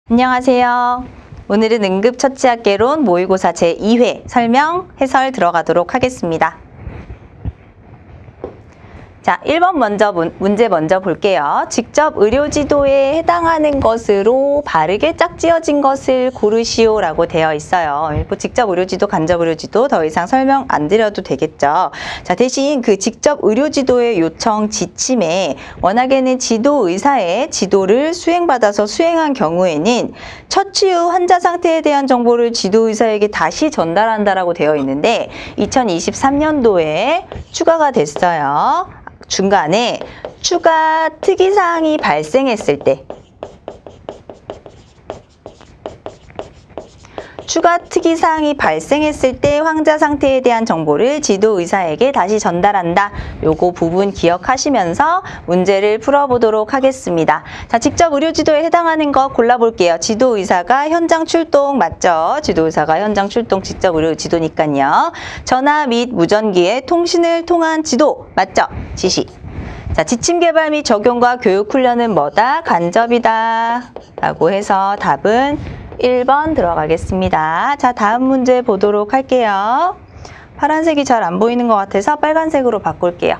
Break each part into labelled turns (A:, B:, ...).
A: 안녕하세요. 오늘은 응급처치학개론 모의고사 제2회 설명, 해설 들어가도록 하겠습니다. 자, 1번 문제 먼저 볼게요. 직접 의료지도에 해당하는 것으로 바르게 짝지어진 것을 고르시오라고 되어 있어요. 직접 의료지도, 간접 의료지도 더 이상 설명 안 드려도 되겠죠. 자, 대신 그 직접 의료지도의 요청 지침에 워낙에는 지도의사의 지도를 수행받아서 수행한 경우에는 처치 후 환자 상태에 대한 정보를 지도의사에게 다시 전달한다라고 되어 있는데 2023년도에 추가가 됐어요. 중간에 추가 특이사항이 발생했을 때 환자 상태에 대한 정보를 지도의사에게 다시 전달한다. 요거 부분 기억하시면서 문제를 풀어보도록 하겠습니다. 자, 직접 의료지도에 해당하는 거 골라볼게요. 지도의사가 현장 출동 맞죠? 지도의사가 현장 출동 직접 의료지도니까요. 전화 및 무전기에 통신을 통한 지도 맞죠? 지시. 자, 지침 개발 및 적용과 교육 훈련은 뭐다? 간접이다. 라고 해서 답은 1번 들어가겠습니다. 자, 다음 문제 보도록 할게요. 파란색이 잘 안 보이는 것 같아서 빨간색으로 바꿀게요.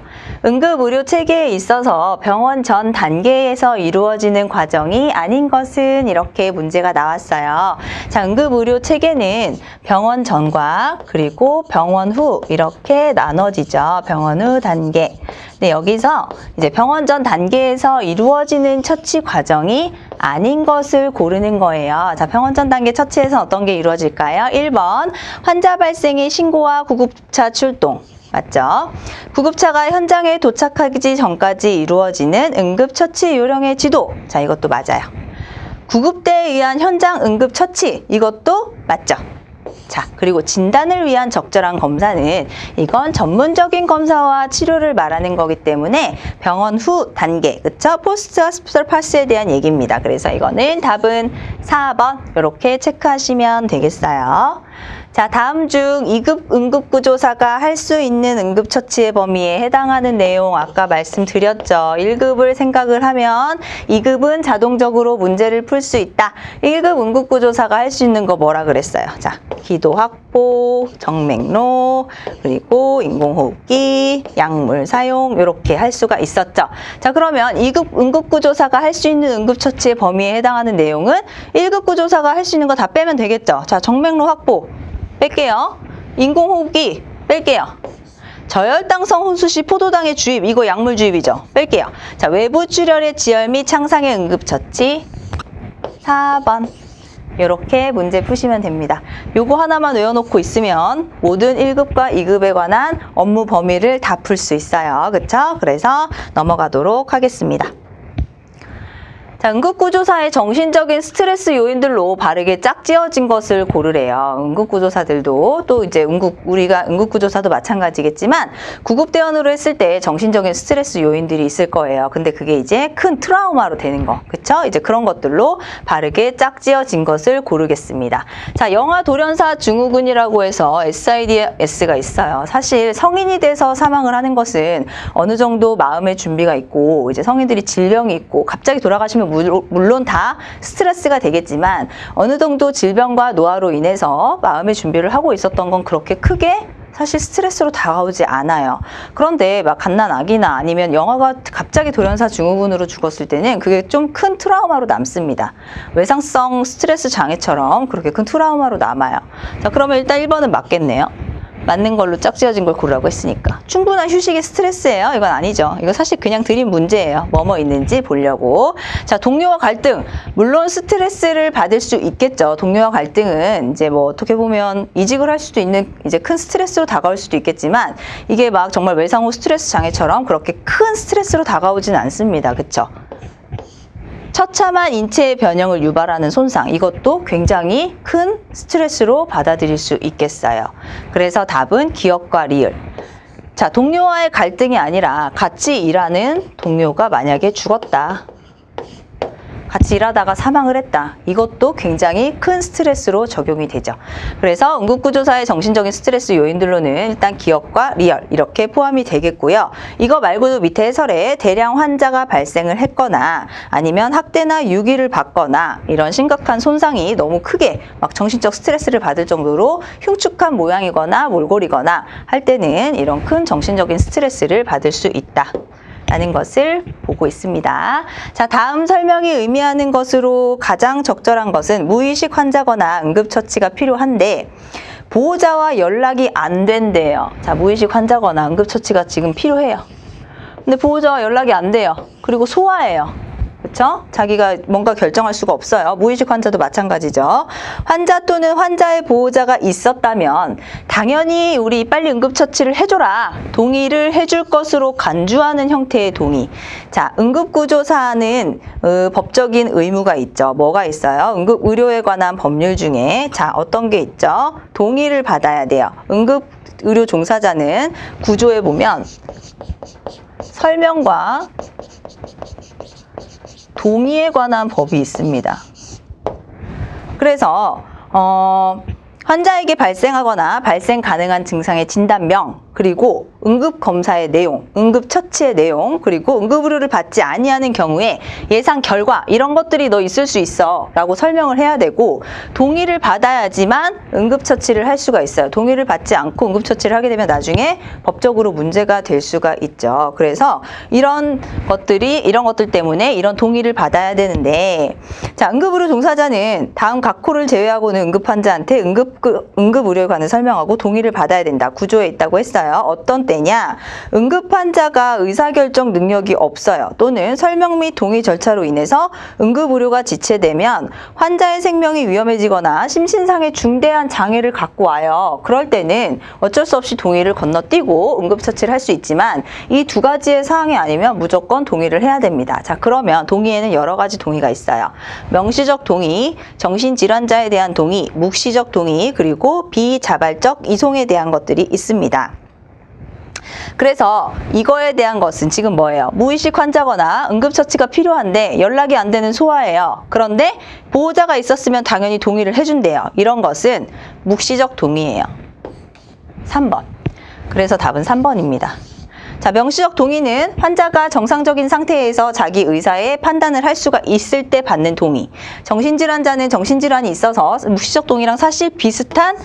A: 응급의료 체계에 있어서 병원 전 단계에서 이루어지는 과정이 아닌 것은 이렇게 문제가 나왔어요. 자, 응급의료 체계는 병원 전과 그리고 병원 후 이렇게 나눠지죠. 병원 후 단계. 네, 여기서 이제 병원 전 단계에서 이루어지는 처치 과정이 아닌 것을 고르는 거예요. 자, 병원 전 단계 처치에서 어떤 게 이루어질까요? 1번, 환자 발생의 신고와 구급차 출동. 맞죠? 구급차가 현장에 도착하기 전까지 이루어지는 응급처치 요령의 지도. 자, 이것도 맞아요. 구급대에 의한 현장 응급처치. 이것도 맞죠? 자, 그리고 진단을 위한 적절한 검사는 이건 전문적인 검사와 치료를 말하는 거기 때문에 병원 후 단계, 그쵸? 포스트 호스피털 파스에 대한 얘기입니다. 그래서 이거는 답은 4번 이렇게 체크하시면 되겠어요. 자, 다음 중 2급 응급구조사가 할 수 있는 응급처치의 범위에 해당하는 내용 아까 말씀드렸죠. 1급을 생각을 하면 2급은 자동적으로 문제를 풀 수 있다. 1급 응급구조사가 할 수 있는 거 뭐라 그랬어요? 자, 기도 확보, 정맥로, 그리고 인공호흡기, 약물 사용 이렇게 할 수가 있었죠. 자, 그러면 2급 응급구조사가 할 수 있는 응급처치의 범위에 해당하는 내용은 1급 구조사가 할 수 있는 거 다 빼면 되겠죠. 자, 정맥로 확보 뺄게요. 인공호흡기 뺄게요. 저혈당성 혼수시 포도당의 주입, 이거 약물 주입이죠. 뺄게요. 자, 외부 출혈의 지혈 및 창상의 응급처치 4번. 이렇게 문제 푸시면 됩니다. 요거 하나만 외워놓고 있으면 모든 1급과 2급에 관한 업무 범위를 다 풀 수 있어요. 그쵸? 그래서 넘어가도록 하겠습니다. 자, 응급구조사의 정신적인 스트레스 요인들로 바르게 짝지어진 것을 고르래요. 응급구조사들도 또 이제 우리가 응급구조사도 마찬가지겠지만 구급대원으로 했을 때 정신적인 스트레스 요인들이 있을 거예요. 근데 그게 이제 큰 트라우마로 되는 거. 그쵸? 이제 그런 것들로 바르게 짝지어진 것을 고르겠습니다. 자, 영아 돌연사 증후군이라고 해서 SIDS가 있어요. 사실 성인이 돼서 사망을 하는 것은 어느 정도 마음의 준비가 있고 이제 성인들이 질병이 있고 갑자기 돌아가시면 물론 다 스트레스가 되겠지만 어느 정도 질병과 노화로 인해서 마음의 준비를 하고 있었던 건 그렇게 크게 사실 스트레스로 다가오지 않아요. 그런데 막 갓난아기나 아니면 영아가 갑자기 돌연사 증후군으로 죽었을 때는 그게 좀 큰 트라우마로 남습니다. 외상성 스트레스 장애처럼 그렇게 큰 트라우마로 남아요. 자, 그러면 일단 1번은 맞겠네요. 맞는 걸로 짝지어진 걸 고르라고 했으니까. 충분한 휴식이 스트레스예요? 이건 아니죠. 이거 사실 그냥 드린 문제예요. 뭐뭐 있는지 보려고. 자, 동료와 갈등. 물론 스트레스를 받을 수 있겠죠. 동료와 갈등은 이제 뭐 어떻게 보면 이직을 할 수도 있는 이제 큰 스트레스로 다가올 수도 있겠지만 이게 막 정말 외상후 스트레스 장애처럼 그렇게 큰 스트레스로 다가오진 않습니다. 그쵸? 처참한 인체의 변형을 유발하는 손상, 이것도 굉장히 큰 스트레스로 받아들일 수 있겠어요. 그래서 답은 기억과 리을. 자, 동료와의 갈등이 아니라 같이 일하는 동료가 만약에 죽었다. 같이 일하다가 사망을 했다. 이것도 굉장히 큰 스트레스로 적용이 되죠. 그래서 응급구조사의 정신적인 스트레스 요인들로는 일단 기억과 리얼 이렇게 포함이 되겠고요. 이거 말고도 밑에 해설에 대량 환자가 발생을 했거나 아니면 학대나 유기를 받거나 이런 심각한 손상이 너무 크게 막 정신적 스트레스를 받을 정도로 흉측한 모양이거나 몰골이거나 할 때는 이런 큰 정신적인 스트레스를 받을 수 있다. 라는 것을 보고 있습니다. 자, 다음 설명이 의미하는 것으로 가장 적절한 것은 무의식 환자거나 응급처치가 필요한데 보호자와 연락이 안 된대요. 자, 무의식 환자거나 응급처치가 지금 필요해요. 근데 보호자와 연락이 안 돼요. 그리고 소아예요. 그렇죠? 자기가 뭔가 결정할 수가 없어요. 무의식 환자도 마찬가지죠. 환자 또는 환자의 보호자가 있었다면 당연히 우리 빨리 응급처치를 해줘라. 동의를 해줄 것으로 간주하는 형태의 동의. 자, 응급구조사는 법적인 의무가 있죠. 뭐가 있어요? 응급의료에 관한 법률 중에 자, 어떤 게 있죠? 동의를 받아야 돼요. 응급의료 종사자는 구조에 보면 설명과 동의에 관한 법이 있습니다. 그래서 환자에게 발생하거나 발생 가능한 증상의 진단명, 그리고 응급검사의 내용, 응급처치의 내용, 그리고 응급의료를 받지 아니하는 경우에 예상 결과 이런 것들이 너 있을 수 있어 라고 설명을 해야 되고 동의를 받아야지만 응급처치를 할 수가 있어요. 동의를 받지 않고 응급처치를 하게 되면 나중에 법적으로 문제가 될 수가 있죠. 그래서 이런 것들 때문에 이런 동의를 받아야 되는데 자, 응급의료 종사자는 다음 각 코를 제외하고는 응급환자한테 응급의료에 관해 설명하고 동의를 받아야 된다. 구조에 있다고 했어요. 어떤 때냐? 응급환자가 의사결정 능력이 없어요. 또는 설명 및 동의 절차로 인해서 응급의료가 지체되면 환자의 생명이 위험해지거나 심신상의 중대한 장애를 갖고 와요. 그럴 때는 어쩔 수 없이 동의를 건너뛰고 응급처치를 할 수 있지만 이 두 가지의 사항이 아니면 무조건 동의를 해야 됩니다. 자, 그러면 동의에는 여러 가지 동의가 있어요. 명시적 동의, 정신질환자에 대한 동의, 묵시적 동의, 그리고 비자발적 이송에 대한 것들이 있습니다. 그래서 이거에 대한 것은 지금 뭐예요? 무의식 환자거나 응급처치가 필요한데 연락이 안 되는 소아예요. 그런데 보호자가 있었으면 당연히 동의를 해준대요. 이런 것은 묵시적 동의예요. 3번. 그래서 답은 3번입니다. 자, 명시적 동의는 환자가 정상적인 상태에서 자기 의사의 판단을 할 수가 있을 때 받는 동의. 정신질환자는 정신질환이 있어서 묵시적 동의랑 사실 비슷한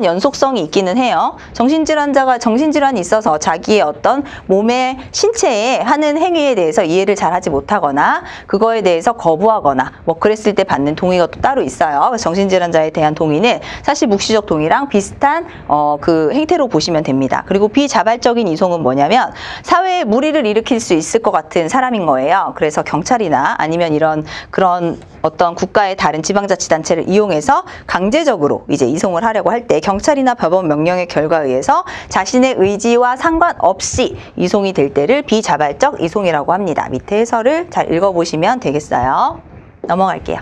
A: 연속성이 있기는 해요. 정신질환자가 정신질환이 있어서 자기의 어떤 몸의 신체에 하는 행위에 대해서 이해를 잘 하지 못하거나 그거에 대해서 거부하거나 뭐 그랬을 때 받는 동의가 또 따로 있어요. 그래서 정신질환자에 대한 동의는 사실 묵시적 동의랑 비슷한 그 행태로 보시면 됩니다. 그리고 비자발적인 이송은 뭐냐면 사회에 무리를 일으킬 수 있을 것 같은 사람인 거예요. 그래서 경찰이나 아니면 그런 어떤 국가의 다른 지방자치단체를 이용해서 강제적으로 이제 이송을 하려고 할 때 경찰이나 법원 명령의 결과에 의해서 자신의 의지와 상관없이 이송이 될 때를 비자발적 이송이라고 합니다. 밑에 해설을 잘 읽어보시면 되겠어요. 넘어갈게요.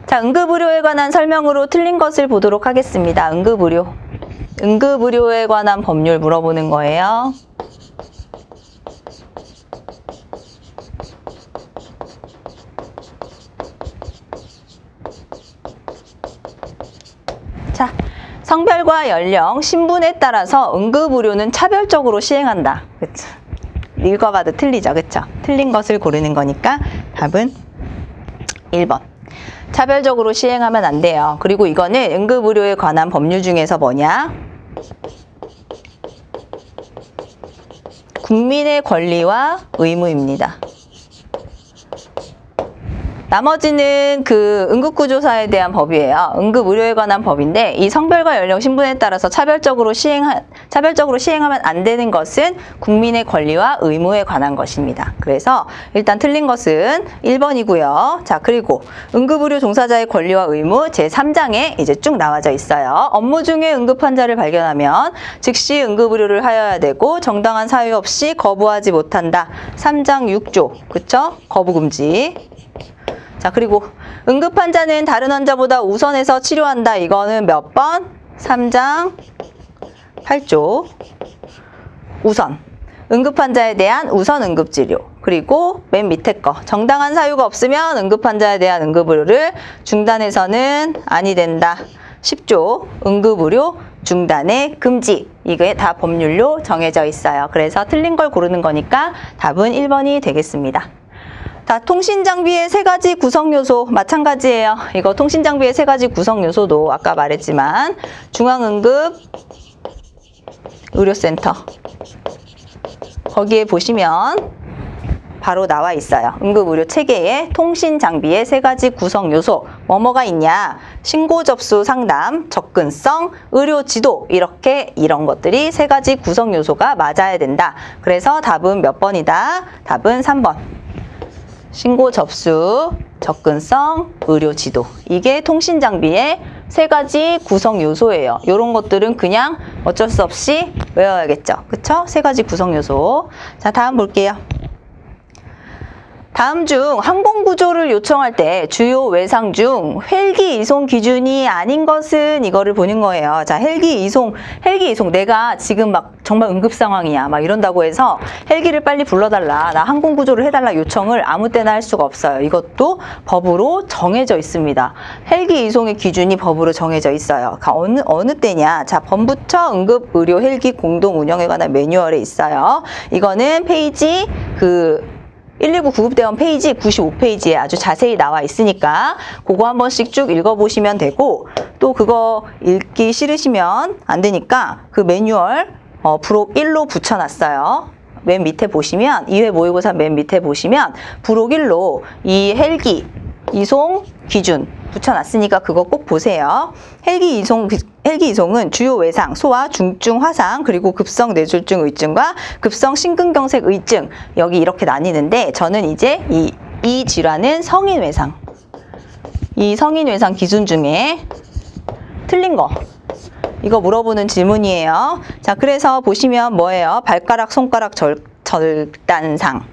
A: 자, 응급의료에 관한 설명으로 틀린 것을 보도록 하겠습니다. 응급의료에 관한 법률 물어보는 거예요. 자, 성별과 연령, 신분에 따라서 응급의료는 차별적으로 시행한다. 그쵸? 읽어봐도 틀리죠. 그쵸? 틀린 것을 고르는 거니까 답은 1번. 차별적으로 시행하면 안 돼요. 그리고 이거는 응급의료에 관한 법률 중에서 뭐냐? 국민의 권리와 의무입니다. 나머지는 그 응급구조사에 대한 법이에요. 응급의료에 관한 법인데 이 성별과 연령, 신분에 따라서 차별적으로 시행하면 안 되는 것은 국민의 권리와 의무에 관한 것입니다. 그래서 일단 틀린 것은 1번이고요. 자, 그리고 응급의료 종사자의 권리와 의무 제3장에 이제 쭉 나와져 있어요. 업무 중에 응급환자를 발견하면 즉시 응급의료를 하여야 되고 정당한 사유 없이 거부하지 못한다. 3장 6조. 그쵸? 거부금지. 자, 그리고 응급환자는 다른 환자보다 우선해서 치료한다. 이거는 몇 번? 3장 8조. 우선. 응급환자에 대한 우선 응급치료. 그리고 맨 밑에 거 정당한 사유가 없으면 응급환자에 대한 응급의료를 중단해서는 아니 된다. 10조 응급의료 중단의 금지. 이게 다 법률로 정해져 있어요. 그래서 틀린 걸 고르는 거니까 답은 1번이 되겠습니다. 자, 통신장비의 세 가지 구성요소 마찬가지예요. 이거 통신장비의 세 가지 구성요소도 아까 말했지만 중앙응급의료센터 거기에 보시면 바로 나와 있어요. 응급의료 체계의 통신장비의 세 가지 구성요소 뭐가 있냐? 신고 접수 상담, 접근성, 의료 지도 이런 것들이 세 가지 구성요소가 맞아야 된다. 그래서 답은 몇 번이다? 답은 3번. 신고 접수, 접근성, 의료 지도. 이게 통신장비의 세 가지 구성 요소예요. 이런 것들은 그냥 어쩔 수 없이 외워야겠죠. 그쵸? 세 가지 구성 요소. 자, 다음 볼게요. 다음 중 항공구조를 요청할 때 주요 외상 중 헬기 이송 기준이 아닌 것은 이거를 보는 거예요. 자, 헬기 이송 내가 지금 막 정말 응급 상황이야 막 이런다고 해서 헬기를 빨리 불러달라, 나 항공구조를 해달라 요청을 아무 때나 할 수가 없어요. 이것도 법으로 정해져 있습니다. 헬기 이송의 기준이 법으로 정해져 있어요. 어느 때냐? 자, 범부처 응급의료 헬기 공동 운영에 관한 매뉴얼에 있어요. 이거는 페이지 119 구급대원 페이지 95페이지에 아주 자세히 나와 있으니까 그거 한 번씩 쭉 읽어보시면 되고, 또 그거 읽기 싫으시면 안 되니까 그 매뉴얼 부록 1로 붙여놨어요. 맨 밑에 보시면 2회 모의고사 맨 밑에 보시면 부록 1로 이 헬기 이송 기준 붙여놨으니까 그거 꼭 보세요. 헬기 이송은 주요 외상, 소아, 중증 화상, 그리고 급성 뇌졸중 의증과 급성 심근경색 의증, 여기 이렇게 나뉘는데 저는 이제 이 질환은 성인 외상, 이 성인 외상 기준 중에 틀린 거 이거 물어보는 질문이에요. 자, 그래서 보시면 뭐예요? 발가락, 손가락 절단상.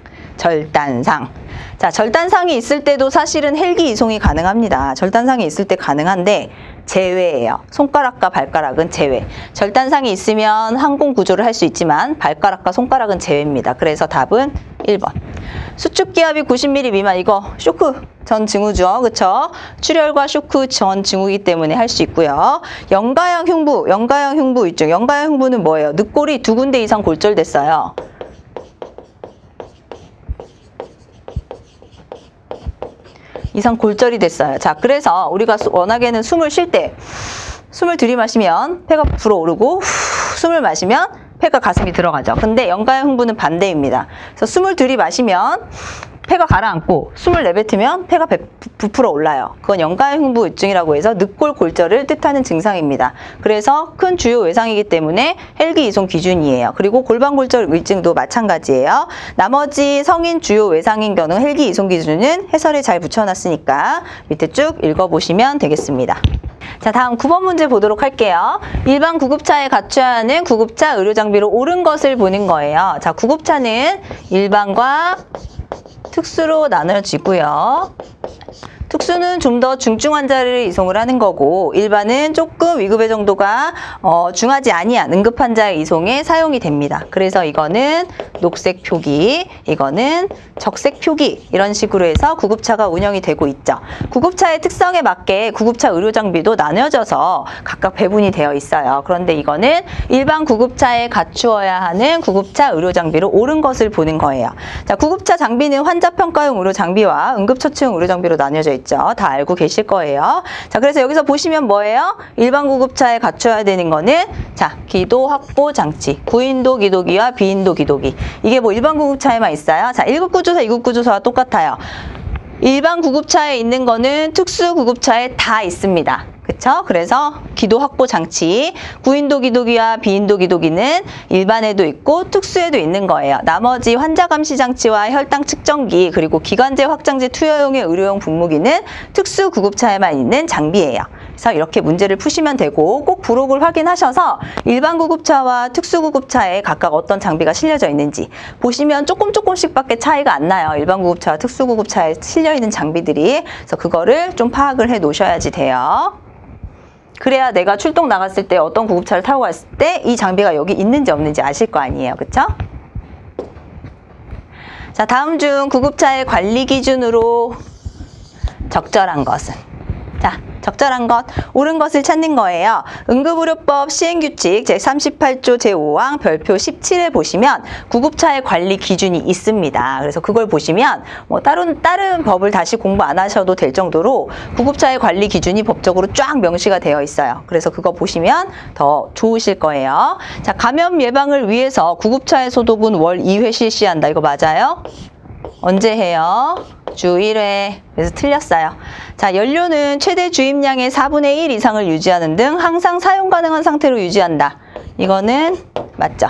A: 자, 절단상이 있을 때도 사실은 헬기 이송이 가능합니다. 절단상이 있을 때 가능한데 제외예요. 손가락과 발가락은 제외. 절단상이 있으면 항공 구조를 할 수 있지만 발가락과 손가락은 제외입니다. 그래서 답은 1번. 수축기압이 90mm 미만, 이거 쇼크 전 징후죠. 그쵸? 출혈과 쇼크 전 징후이기 때문에 할 수 있고요. 영가형 흉부 위증. 영가형 흉부는 뭐예요? 늑골이 2군데 이상 골절됐어요. 이상 골절이 됐어요. 자, 그래서 우리가 워낙에는 숨을 쉴 때 숨을 들이마시면 폐가 불어오르고 숨을 마시면 폐가 가슴이 들어가죠. 근데 영가형 흉부는 반대입니다. 그래서 숨을 들이마시면 폐가 가라앉고 숨을 내뱉으면 폐가 부풀어 올라요. 그건 영가형 흉부증이라고 해서 늑골 골절을 뜻하는 증상입니다. 그래서 큰 주요 외상이기 때문에 헬기 이송 기준이에요. 그리고 골반 골절 의증도 마찬가지예요. 나머지 성인 주요 외상인 경우 헬기 이송 기준은 해설에 잘 붙여놨으니까 밑에 쭉 읽어보시면 되겠습니다. 자, 다음 9번 문제 보도록 할게요. 일반 구급차에 갖춰야 하는 구급차 의료 장비로 옳은 것을 보는 거예요. 자, 구급차는 일반과 특수로 나눠지고요. 특수는 좀 더 중증 환자를 이송을 하는 거고, 일반은 조금 위급의 정도가 중하지 아니한 응급 환자의 이송에 사용이 됩니다. 그래서 이거는 녹색 표기, 이거는 적색 표기, 이런 식으로 해서 구급차가 운영이 되고 있죠. 구급차의 특성에 맞게 구급차 의료 장비도 나뉘어져서 각각 배분이 되어 있어요. 그런데 이거는 일반 구급차에 갖추어야 하는 구급차 의료 장비로 옳은 것을 보는 거예요. 자, 구급차 장비는 환자 평가용 의료 장비와 응급처치용 의료 장비로 나뉘어져 있죠. 다 알고 계실 거예요. 자, 그래서 여기서 보시면 뭐예요? 일반 구급차에 갖춰야 되는 거는, 자, 기도 확보 장치, 구인도 기도기와 비인도 기도기. 이게 뭐 일반 구급차에만 있어요? 자, 1급 구조사, 2급 구조사와 똑같아요. 일반 구급차에 있는 거는 특수 구급차에 다 있습니다. 그쵸? 그래서 기도 확보 장치, 구인도 기도기와 비인도 기도기는 일반에도 있고 특수에도 있는 거예요. 나머지 환자 감시 장치와 혈당 측정기, 그리고 기관제 확장제 투여용의 의료용 분무기는 특수 구급차에만 있는 장비예요. 그래서 이렇게 문제를 푸시면 되고, 꼭 부록을 확인하셔서 일반 구급차와 특수 구급차에 각각 어떤 장비가 실려져 있는지 보시면 조금씩밖에 차이가 안 나요. 일반 구급차와 특수 구급차에 실려 있는 장비들이. 그래서 그거를 좀 파악을 해 놓으셔야지 돼요. 그래야 내가 출동 나갔을 때 어떤 구급차를 타고 갔을 때 이 장비가 여기 있는지 없는지 아실 거 아니에요. 그쵸? 자, 다음 중 구급차의 관리 기준으로 적절한 것은? 자, 적절한 것, 옳은 것을 찾는 거예요. 응급의료법 시행규칙 제38조 제5항 별표 17에 보시면 구급차의 관리 기준이 있습니다. 그래서 그걸 보시면 뭐 다른 법을 다시 공부 안 하셔도 될 정도로 구급차의 관리 기준이 법적으로 쫙 명시가 되어 있어요. 그래서 그거 보시면 더 좋으실 거예요. 자, 감염 예방을 위해서 구급차의 소독은 월 2회 실시한다. 이거 맞아요? 언제 해요? 주 1회. 그래서 틀렸어요. 자, 연료는 최대 주입량의 4분의 1 이상을 유지하는 등 항상 사용 가능한 상태로 유지한다. 이거는 맞죠?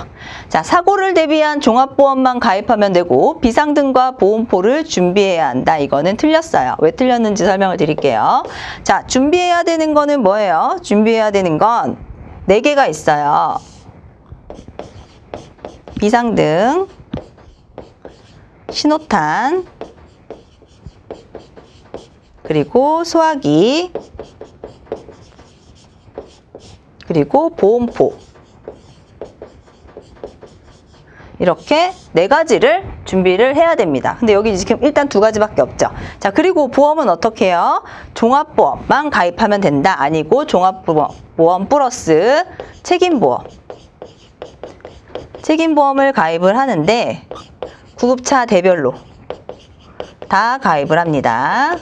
A: 자, 사고를 대비한 종합보험만 가입하면 되고 비상등과 보험포를 준비해야 한다. 이거는 틀렸어요. 왜 틀렸는지 설명을 드릴게요. 자, 준비해야 되는 거는 뭐예요? 준비해야 되는 건 4개가 있어요. 비상등, 신호탄, 그리고 소화기, 그리고 보험포. 이렇게 4가지를 준비를 해야 됩니다. 근데 여기 지금 일단 2가지밖에 없죠. 자, 그리고 보험은 어떻게 해요? 종합보험만 가입하면 된다. 아니고 종합보험 플러스 책임보험. 책임보험을 가입을 하는데 구급차 대별로 다 가입을 합니다.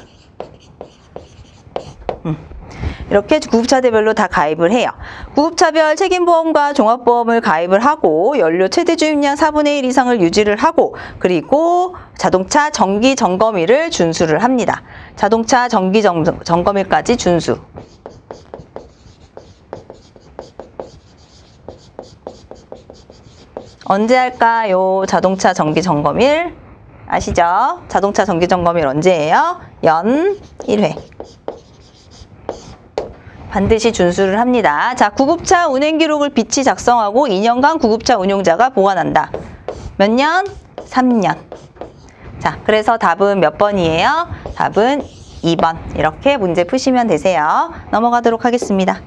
A: 이렇게 구급차대별로 다 가입을 해요. 구급차별 책임보험과 종합보험을 가입을 하고 연료 최대 주입량 4분의 1 이상을 유지를 하고 그리고 자동차 정기 점검일을 준수를 합니다. 자동차 정기 점검일까지 준수. 언제 할까요? 자동차 정기 점검일 아시죠? 자동차 정기 점검일 언제예요? 연 1회. 반드시 준수를 합니다. 자, 구급차 운행 기록을 빛이 작성하고 2년간 구급차 운용자가 보관한다. 몇 년? 3년. 자, 그래서 답은 몇 번이에요? 답은 2번. 이렇게 문제 푸시면 되세요. 넘어가도록 하겠습니다.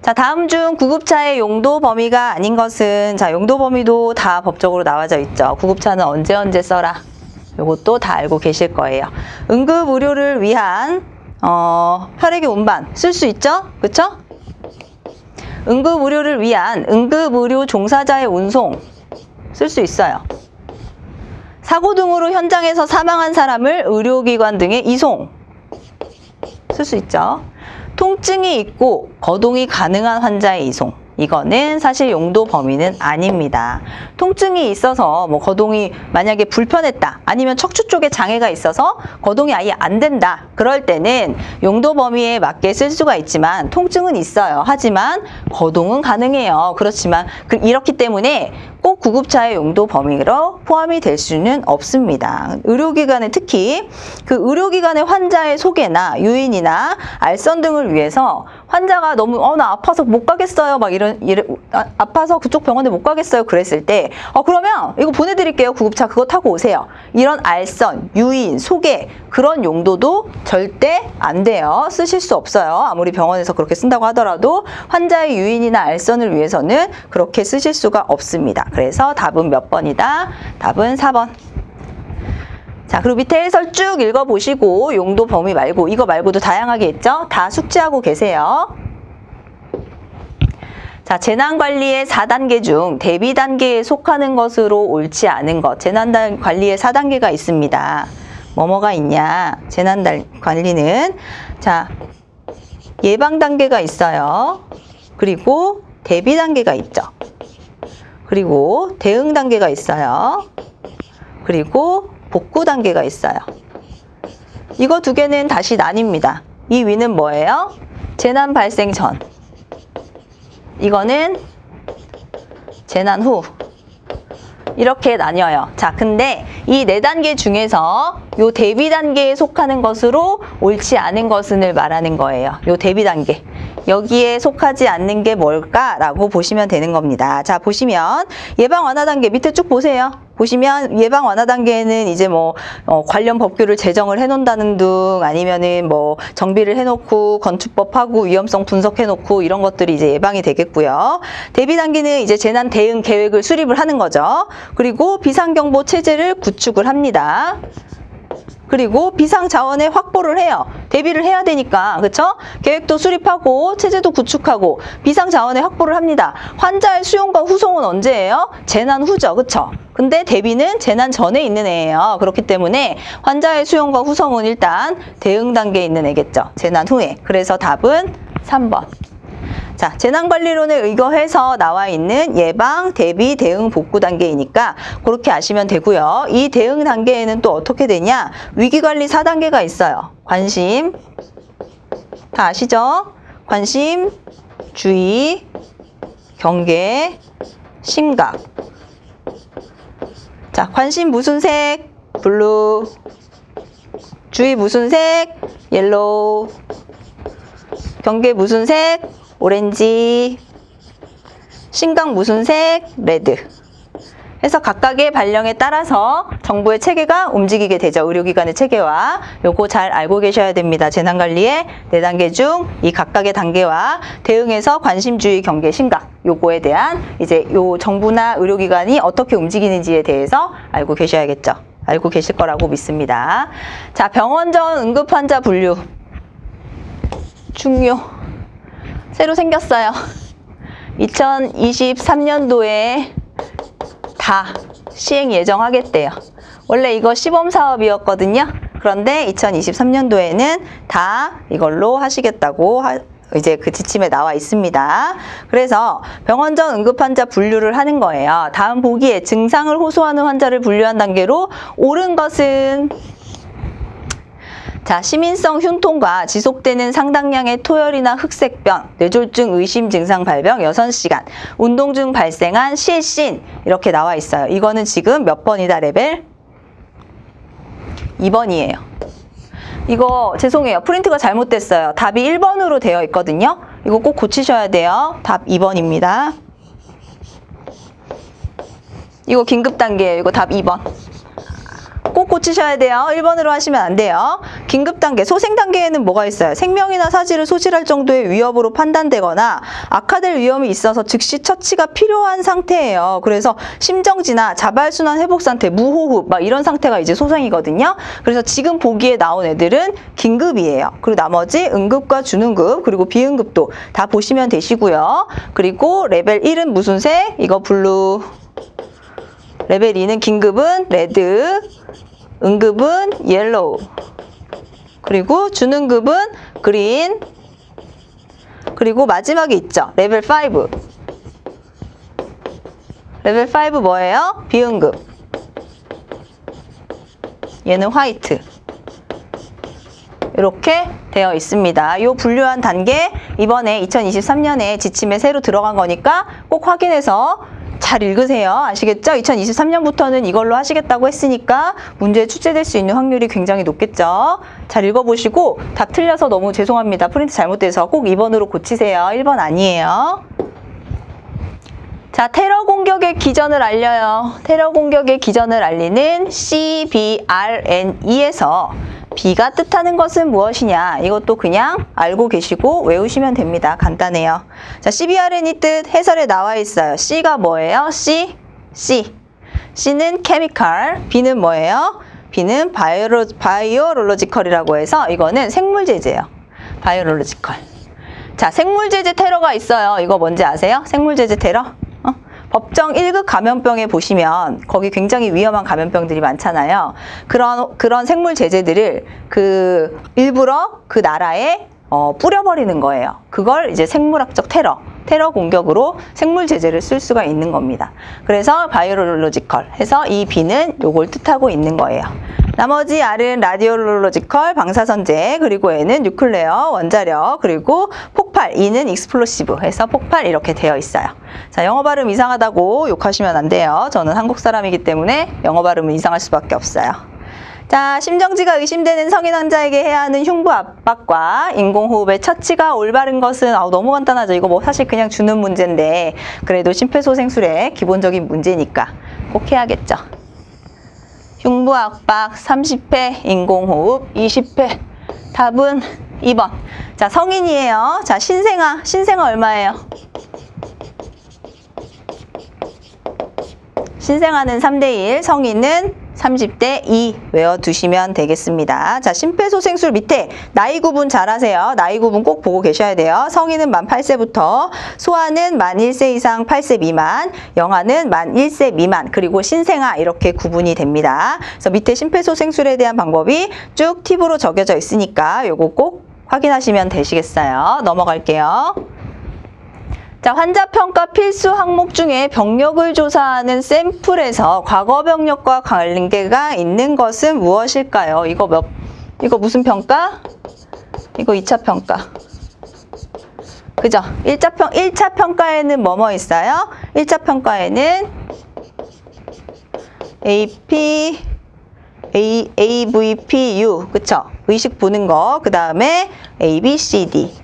A: 자, 다음 중 구급차의 용도 범위가 아닌 것은, 자, 용도 범위도 다 법적으로 나와져 있죠. 구급차는 언제 써라. 요것도 다 알고 계실 거예요. 응급 의료를 위한 혈액의 운반 쓸 수 있죠? 그쵸? 응급 의료를 위한 응급 의료 종사자의 운송 쓸 수 있어요. 사고 등으로 현장에서 사망한 사람을 의료기관 등에 이송 쓸 수 있죠. 통증이 있고 거동이 가능한 환자의 이송. 이거는 사실 용도 범위는 아닙니다. 통증이 있어서 뭐 거동이 만약에 불편했다. 아니면 척추 쪽에 장애가 있어서 거동이 아예 안 된다. 그럴 때는 용도 범위에 맞게 쓸 수가 있지만 통증은 있어요. 하지만 거동은 가능해요. 그렇지만 이렇기 때문에 꼭 구급차의 용도 범위로 포함이 될 수는 없습니다. 의료기관에 특히 그 의료기관의 환자의 소개나 유인이나 알선 등을 위해서 환자가 너무 나 아파서 못 가겠어요. 막 아파서 그쪽 병원에 못 가겠어요. 그랬을 때 그러면 이거 보내드릴게요. 구급차 그거 타고 오세요. 이런 알선, 유인, 소개 그런 용도도 절대 안 돼요. 쓰실 수 없어요. 아무리 병원에서 그렇게 쓴다고 하더라도 환자의 유인이나 알선을 위해서는 그렇게 쓰실 수가 없습니다. 그래서 답은 몇 번이다? 답은 4번. 자, 그리고 밑에 해설 쭉 읽어보시고 용도 범위 말고 이거 말고도 다양하게 있죠? 다 숙지하고 계세요. 자, 재난관리의 4단계 중 대비 단계에 속하는 것으로 옳지 않은 것. 재난관리의 4단계가 있습니다. 뭐가 있냐? 재난관리는 자, 예방 단계가 있어요. 그리고 대비 단계가 있죠. 그리고 대응 단계가 있어요. 그리고 복구 단계가 있어요. 이거 2개는 다시 나뉩니다. 이 위는 뭐예요? 재난 발생 전. 이거는 재난 후. 이렇게 나뉘어요. 자, 근데 이 4단계 중에서 요 대비 단계에 속하는 것으로 옳지 않은 것을 말하는 거예요. 요 대비 단계. 여기에 속하지 않는 게 뭘까라고 보시면 되는 겁니다. 자, 보시면 예방 완화 단계 밑에 쭉 보세요. 보시면 예방 완화 단계에는 이제 뭐 관련 법규를 제정을 해놓는다는 등 아니면은 뭐 정비를 해놓고 건축법하고 위험성 분석해놓고 이런 것들이 이제 예방이 되겠고요. 대비 단계는 이제 재난 대응 계획을 수립을 하는 거죠. 그리고 비상경보 체제를 구축을 합니다. 그리고 비상 자원의 확보를 해요. 대비를 해야 되니까, 그쵸? 계획도 수립하고 체제도 구축하고 비상 자원의 확보를 합니다. 환자의 수용과 후송은 언제예요? 재난 후죠, 그쵸? 근데 대비는 재난 전에 있는 애예요. 그렇기 때문에 환자의 수용과 후송은 일단 대응 단계에 있는 애겠죠. 재난 후에. 그래서 답은 3번. 자, 재난관리론에 의거해서 나와 있는 예방, 대비, 대응, 복구 단계이니까 그렇게 아시면 되고요. 이 대응 단계에는 또 어떻게 되냐? 위기관리 4단계가 있어요. 관심, 다 아시죠? 관심, 주의, 경계, 심각. 자, 관심 무슨 색? 블루. 주의 무슨 색? 옐로우. 경계 무슨 색? 오렌지. 심각 무슨 색? 레드. 해서 각각의 발령에 따라서 정부의 체계가 움직이게 되죠. 의료기관의 체계와. 요거 잘 알고 계셔야 됩니다. 재난관리의 4단계 중 이 각각의 단계와 대응에서 관심, 주의, 경계, 심각. 요거에 대한 이제 요 정부나 의료기관이 어떻게 움직이는지에 대해서 알고 계셔야겠죠. 알고 계실 거라고 믿습니다. 자, 병원 전 응급환자 분류. 중요. 새로 생겼어요. 2023년도에 다 시행 예정하겠대요. 원래 이거 시범 사업이었거든요. 그런데 2023년도에는 다 이걸로 하시겠다고 이제 그 지침에 나와 있습니다. 그래서 병원 전 응급환자 분류를 하는 거예요. 다음 보기에 증상을 호소하는 환자를 분류한 단계로 옳은 것은 자, 시민성 흉통과 지속되는 상당량의 토열이나 흑색변, 뇌졸중 의심 증상 발병 6시간, 운동 중 발생한 실신 이렇게 나와 있어요. 이거는 지금 몇 번이다 레벨? 2번이에요. 이거 죄송해요. 프린트가 잘못됐어요. 답이 1번으로 되어 있거든요. 이거 꼭 고치셔야 돼요. 답 2번입니다. 이거 긴급 단계예요. 이거 답 2번. 꼭 고치셔야 돼요. 1번으로 하시면 안 돼요. 긴급 단계, 소생 단계에는 뭐가 있어요? 생명이나 사지를 소실할 정도의 위협으로 판단되거나 악화될 위험이 있어서 즉시 처치가 필요한 상태예요. 그래서 심정지나 자발순환 회복 상태, 무호흡 막 이런 상태가 이제 소생이거든요. 그래서 지금 보기에 나온 애들은 긴급이에요. 그리고 나머지 응급과 준응급 그리고 비응급도 다 보시면 되시고요. 그리고 레벨 1은 무슨 색? 이거 블루. 레벨 2는 긴급은 레드, 응급은 옐로우, 그리고 준응급은 그린, 그리고 마지막에 있죠. 레벨 5. 레벨 5 뭐예요? 비응급. 얘는 화이트. 이렇게 되어 있습니다. 이 분류한 단계 이번에 2023년에 지침에 새로 들어간 거니까 꼭 확인해서 잘 읽으세요. 아시겠죠? 2023년부터는 이걸로 하시겠다고 했으니까 문제에 출제될 수 있는 확률이 굉장히 높겠죠? 잘 읽어보시고 답 틀려서 너무 죄송합니다. 프린트 잘못돼서 꼭 2번으로 고치세요. 1번 아니에요. 자, 테러 공격의 기전을 알려요. 테러 공격의 기전을 알리는 CBRNE에서 B가 뜻하는 것은 무엇이냐? 이것도 그냥 알고 계시고 외우시면 됩니다. 간단해요. 자, CBRNE 뜻 해설에 나와 있어요. C가 뭐예요? C. C는 chemical, B는 뭐예요? B는 바이오롤로지컬이라고 해서 이거는 생물제제예요. 바이오롤로지컬. 자, 생물제제 테러가 있어요. 이거 뭔지 아세요? 생물제제 테러? 법정 1급 감염병에 보시면 거기 굉장히 위험한 감염병들이 많잖아요. 그런 생물 제재들을 일부러 그 나라에 뿌려버리는 거예요. 그걸 이제 생물학적 테러 공격으로 생물 제재를 쓸 수가 있는 겁니다. 그래서 바이오롤로지컬 해서 이 B는 요걸 뜻하고 있는 거예요. 나머지 R은 라디올로지컬, 방사선제, 그리고 N은 뉴클레어, 원자력, 그리고 폭발, E는 익스플로시브 해서 폭발 이렇게 되어 있어요. 자, 영어 발음 이상하다고 욕하시면 안 돼요. 저는 한국 사람이기 때문에 영어 발음은 이상할 수밖에 없어요. 자, 심정지가 의심되는 성인 환자에게 해야 하는 흉부 압박과 인공호흡의 처치가 올바른 것은 너무 간단하죠. 이거 뭐 사실 그냥 주는 문제인데 그래도 심폐소생술의 기본적인 문제니까 꼭 해야겠죠. 흉부 압박 30회, 인공호흡 20회. 답은 2번. 자, 성인이에요. 자, 신생아 얼마예요? 신생아는 3대1, 성인은 30대 2 외워두시면 되겠습니다. 자, 심폐소생술 밑에 나이 구분 잘 하세요. 나이 구분 꼭 보고 계셔야 돼요. 성인은 만 8세부터, 소아는 만 1세 이상 8세 미만, 영아는 만 1세 미만, 그리고 신생아 이렇게 구분이 됩니다. 그래서 밑에 심폐소생술에 대한 방법이 쭉 팁으로 적혀져 있으니까 요거 꼭 확인하시면 되시겠어요. 넘어갈게요. 자, 환자평가 필수 항목 중에 병력을 조사하는 샘플에서 과거 병력과 관계가 있는 것은 무엇일까요? 이거 무슨 평가? 이거 2차 평가. 그죠? 1차 평가에는 뭐뭐 있어요? 1차 평가에는 AVPU, 그쵸? 의식 보는 거, 그 다음에 ABCD.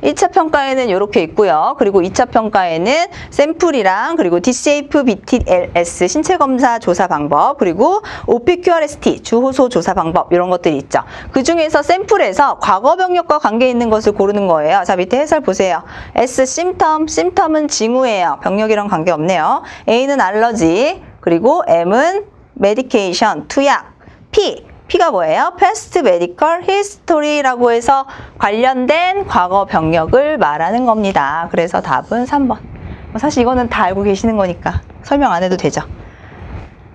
A: 1차 평가에는 이렇게 있고요. 그리고 2차 평가에는 샘플이랑 그리고 DCF, BTLS 신체검사 조사 방법, 그리고 OPQRST 주호소 조사 방법 이런 것들이 있죠. 그 중에서 샘플에서 과거 병력과 관계 있는 것을 고르는 거예요. 자, 밑에 해설 보세요. S 심텀은 징후예요. 병력이랑 관계 없네요. A는 알러지, 그리고 M은 메디케이션, 투약, P가 뭐예요? Past Medical History라고 해서 관련된 과거 병력을 말하는 겁니다. 그래서 답은 3번. 사실 이거는 다 알고 계시는 거니까 설명 안 해도 되죠.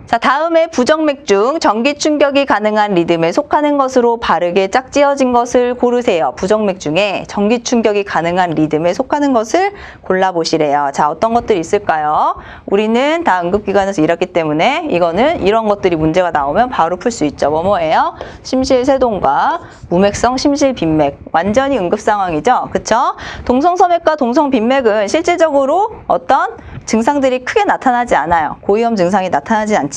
A: 자, 다음에 부정맥 중 전기 충격이 가능한 리듬에 속하는 것으로 바르게 짝지어진 것을 고르세요. 부정맥 중에 전기 충격이 가능한 리듬에 속하는 것을 골라보시래요. 자, 어떤 것들이 있을까요? 우리는 다 응급기관에서 일했기 때문에 이거는 이런 것들이 문제가 나오면 바로 풀 수 있죠. 뭐예요? 심실세동과 무맥성 심실빈맥. 완전히 응급 상황이죠. 그쵸? 동성서맥과 동성빈맥은 실질적으로 어떤 증상들이 크게 나타나지 않아요. 고위험 증상이 나타나지 않지만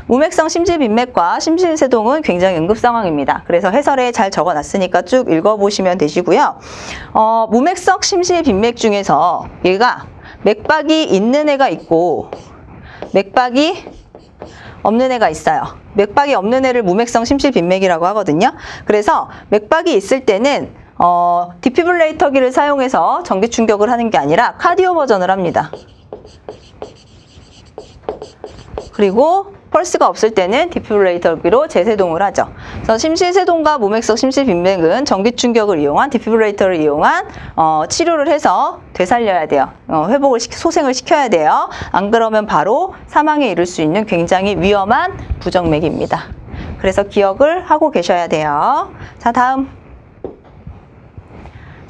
A: 무맥성 심실빈맥과 심실세동은 굉장히 응급 상황입니다. 그래서 해설에 잘 적어놨으니까 쭉 읽어보시면 되시고요. 무맥성 심실빈맥 중에서 얘가 맥박이 있는 애가 있고 맥박이 없는 애가 있어요. 맥박이 없는 애를 무맥성 심실빈맥이라고 하거든요. 그래서 맥박이 있을 때는 디피브레이터기를 사용해서 전기 충격을 하는 게 아니라 카디오 버전을 합니다. 그리고 펄스가 없을 때는 디피브레이터기로 재세동을 하죠. 그래서 심실세동과 무맥성 심실빈맥은 전기 충격을 이용한 디피브레이터를 이용한 치료를 해서 되살려야 돼요. 소생을 시켜야 돼요. 안 그러면 바로 사망에 이를 수 있는 굉장히 위험한 부정맥입니다. 그래서 기억을 하고 계셔야 돼요. 자,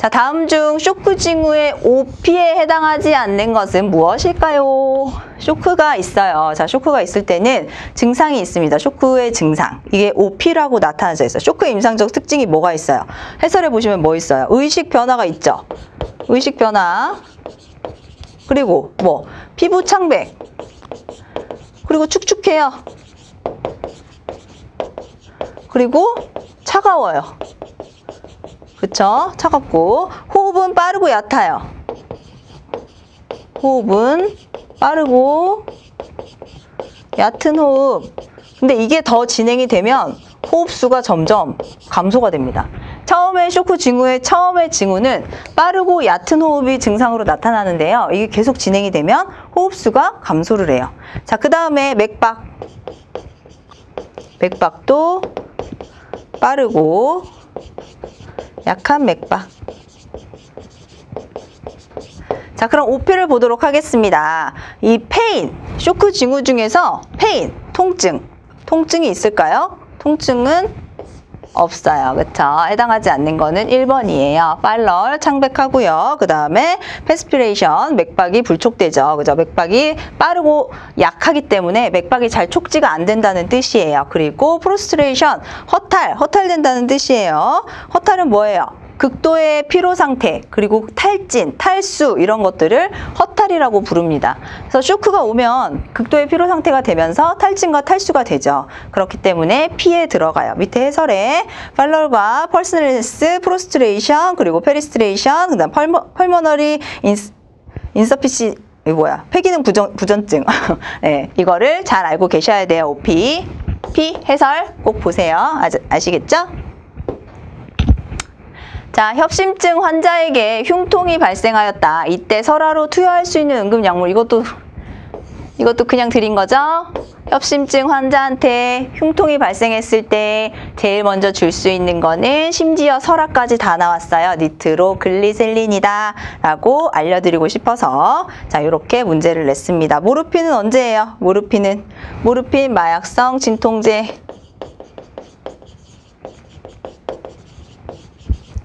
A: 다음 중 쇼크 징후의 OP에 해당하지 않는 것은 무엇일까요? 쇼크가 있어요. 자, 쇼크가 있을 때는 증상이 있습니다. 쇼크의 증상. 이게 OP라고 나타나져 있어요. 쇼크의 임상적 특징이 뭐가 있어요? 해설해 보시면 뭐 있어요? 의식 변화가 있죠. 의식 변화. 그리고 피부 창백. 그리고 축축해요. 그리고 차가워요. 그쵸? 차갑고 호흡은 빠르고 얕아요. 호흡은 빠르고 얕은 호흡. 근데 이게 더 진행이 되면 호흡수가 점점 감소가 됩니다. 처음에 쇼크 징후의 처음의 징후는 빠르고 얕은 호흡이 증상으로 나타나는데요. 이게 계속 진행이 되면 호흡수가 감소를 해요. 자, 그 다음에 맥박. 맥박도 빠르고 약한 맥박. 자, 그럼 OP를 보도록 하겠습니다. 이 페인, 쇼크 징후 중에서 페인, 통증이 있을까요? 통증은 없어요. 그쵸? 해당하지 않는 거는 1번이에요. 팔럴, 창백하고요. 그 다음에 패스피레이션, 맥박이 불촉되죠. 그죠? 맥박이 빠르고 약하기 때문에 맥박이 잘 촉지가 안 된다는 뜻이에요. 그리고 프로스트레이션, 허탈된다는 뜻이에요. 허탈은 뭐예요? 극도의 피로 상태, 그리고 탈진, 탈수 이런 것들을 허탈이라고 부릅니다. 그래서 쇼크가 오면 극도의 피로 상태가 되면서 탈진과 탈수가 되죠. 그렇기 때문에 P에 들어가요. 밑에 해설에 팔럴과 펄스널리스, 프로스트레이션, 그리고 페리스트레이션, 그다음 펄머너리 인서피시 폐기능 부전증. 네, 이거를 잘 알고 계셔야 돼요. OP. P 해설 꼭 보세요. 아시겠죠? 자, 협심증 환자에게 흉통이 발생하였다. 이때 설화로 투여할 수 있는 응급약물. 이것도 그냥 드린 거죠? 협심증 환자한테 흉통이 발생했을 때 제일 먼저 줄 수 있는 거는 심지어 설화까지 다 나왔어요. 니트로글리셀린이다 라고 알려드리고 싶어서 자, 이렇게 문제를 냈습니다. 모르핀은 언제예요? 모르핀 마약성 진통제.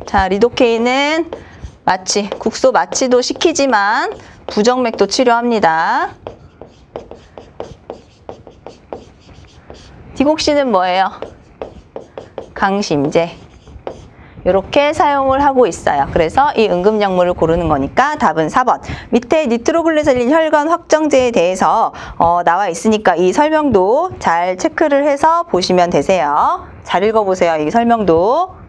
A: 자, 리도케인은 마취, 국소 마취도 시키지만 부정맥도 치료합니다. 디곡신은 뭐예요? 강심제. 이렇게 사용을 하고 있어요. 그래서 이 응급약물을 고르는 거니까 답은 4번. 밑에 니트로글리셀린 혈관 확정제에 대해서 나와 있으니까 이 설명도 잘 체크를 해서 보시면 되세요. 잘 읽어보세요. 이 설명도.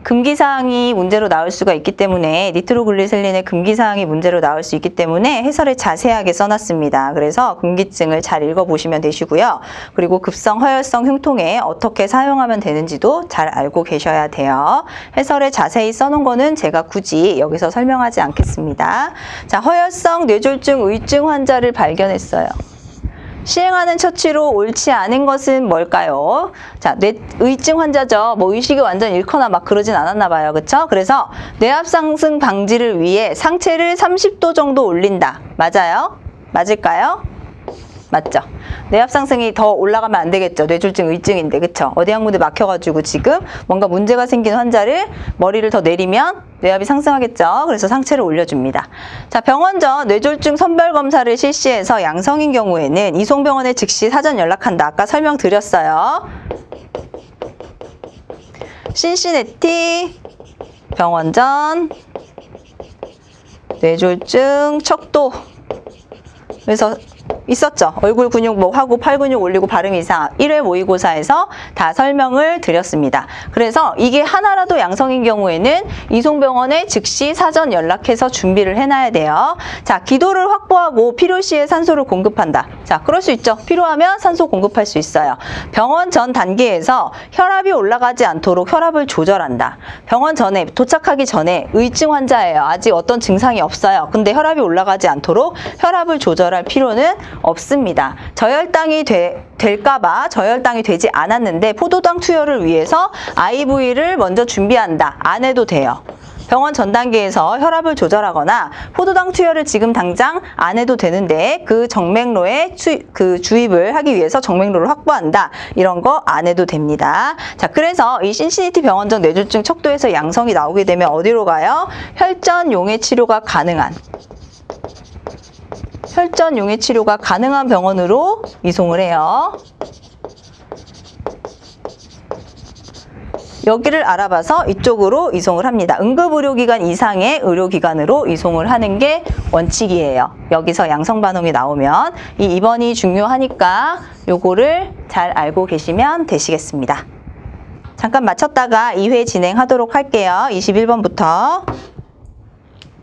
A: 금기사항이 문제로 나올 수가 있기 때문에 니트로글리셀린의 금기사항이 문제로 나올 수 있기 때문에 해설에 자세하게 써놨습니다. 그래서 금기증을 잘 읽어보시면 되시고요. 그리고 급성 허혈성 흉통에 어떻게 사용하면 되는지도 잘 알고 계셔야 돼요. 해설에 자세히 써놓은 거는 제가 굳이 여기서 설명하지 않겠습니다. 자, 허혈성 뇌졸중 의증 환자를 발견했어요. 시행하는 처치로 옳지 않은 것은 뭘까요? 자, 뇌의증 환자죠. 뭐 의식이 완전 잃거나 막 그러진 않았나 봐요. 그쵸? 그래서 뇌압 상승 방지를 위해 상체를 30도 정도 올린다. 맞아요? 맞을까요? 맞죠? 뇌압 상승이 더 올라가면 안 되겠죠. 뇌졸중 의증인데, 그쵸? 어디 한 군데 막혀가지고 지금 뭔가 문제가 생긴 환자를 머리를 더 내리면 뇌압이 상승하겠죠. 그래서 상체를 올려줍니다. 자, 병원 전 뇌졸중 선별 검사를 실시해서 양성인 경우에는 이송병원에 즉시 사전 연락한다. 아까 설명드렸어요. 신시내티 병원 전 뇌졸중 척도. 그래서 있었죠. 얼굴 근육 하고 팔 근육 올리고 발음 이상 1회 모의고사에서 다 설명을 드렸습니다. 그래서 이게 하나라도 양성인 경우에는 이송병원에 즉시 사전 연락해서 준비를 해놔야 돼요. 자, 기도를 확보하고 필요시에 산소를 공급한다. 자, 그럴 수 있죠. 필요하면 산소 공급할 수 있어요. 병원 전 단계에서 혈압이 올라가지 않도록 혈압을 조절한다. 병원 전에 도착하기 전에 의증 환자예요. 아직 어떤 증상이 없어요. 근데 혈압이 올라가지 않도록 혈압을 조절할 필요는 없습니다. 저혈당이 될까봐 저혈당이 되지 않았는데 포도당 투여를 위해서 IV를 먼저 준비한다. 안 해도 돼요. 병원 전 단계에서 혈압을 조절하거나 포도당 투여를 지금 당장 안 해도 되는데 그 정맥로에 주입을 하기 위해서 정맥로를 확보한다. 이런 거 안 해도 됩니다. 자, 그래서 이 신시내티 병원 전 뇌졸중 척도에서 양성이 나오게 되면 어디로 가요? 혈전 용해 치료가 가능한 병원으로 이송을 해요. 여기를 알아봐서 이쪽으로 이송을 합니다. 응급의료기관 이상의 의료기관으로 이송을 하는 게 원칙이에요. 여기서 양성 반응이 나오면 이 입원이 중요하니까 요거를 잘 알고 계시면 되시겠습니다. 잠깐 마쳤다가 2회 진행하도록 할게요. 21번부터.